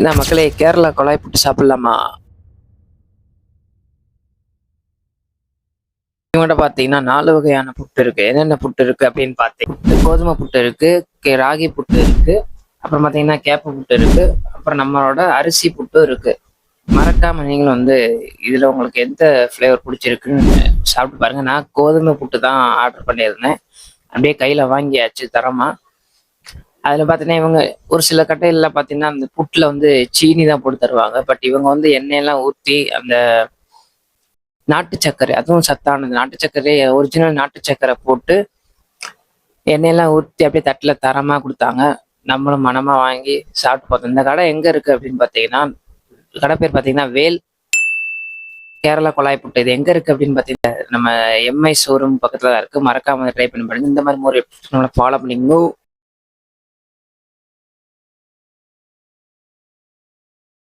என்ன மக்களே, கேரளா கொழாய் புட்டு சாப்பிடலாமா? இவங்ககிட்ட பார்த்தீங்கன்னா 4 வகையான புட்டு இருக்கு. என்னென்ன புட்டு இருக்கு அப்படின்னு பார்த்தீங்கன்னா, கோதுமை புட்டு இருக்கு, ராகி புட்டு இருக்கு, அப்புறம் பார்த்தீங்கன்னா கேப்ப புட்டு இருக்கு, அப்புறம் நம்மளோட அரிசி புட்டும் இருக்கு. மறக்காம நீங்களும் இதுல உங்களுக்கு எந்த ஃப்ளேவர் பிடிச்சிருக்குன்னு சாப்பிட்டு பாருங்க. நான் கோதுமை புட்டு தான் ஆர்டர் பண்ணியிருந்தேன். அப்படியே கையில வாங்கியாச்சு தரமா. அதுல பார்த்தீங்கன்னா இவங்க ஒரு சில கடையில பார்த்தீங்கன்னா அந்த புட்டுல சீனி தான் போட்டு தருவாங்க. பட் இவங்க எண்ணெயெல்லாம் ஊத்தி அந்த நாட்டு சர்க்கரை, அதுவும் சத்தானது. நாட்டு சர்க்கரையே ஒரிஜினல் நாட்டு சர்க்கரை போட்டு எண்ணெயெல்லாம் ஊற்றி அப்படியே தட்டுல தரமா கொடுத்தாங்க. நம்மளும் மனமா வாங்கி சாப்பிட்டு பார்த்தோம். இந்த கடை எங்க இருக்கு அப்படின்னு பார்த்தீங்கன்னா, கடை பேர் பார்த்தீங்கன்னா வேல் கேரளா கொழாய் புட்டு. இது எங்க இருக்கு அப்படின்னு பார்த்தீங்கன்னா, நம்ம எம்ஐ ஷோரூம் பக்கத்துல தான் இருக்கு. மறக்காம ட்ரை பண்ணி பாருங்க. இந்த மாதிரி ஒரு நம்மளை ஃபாலோ பண்ணிக்கணும்.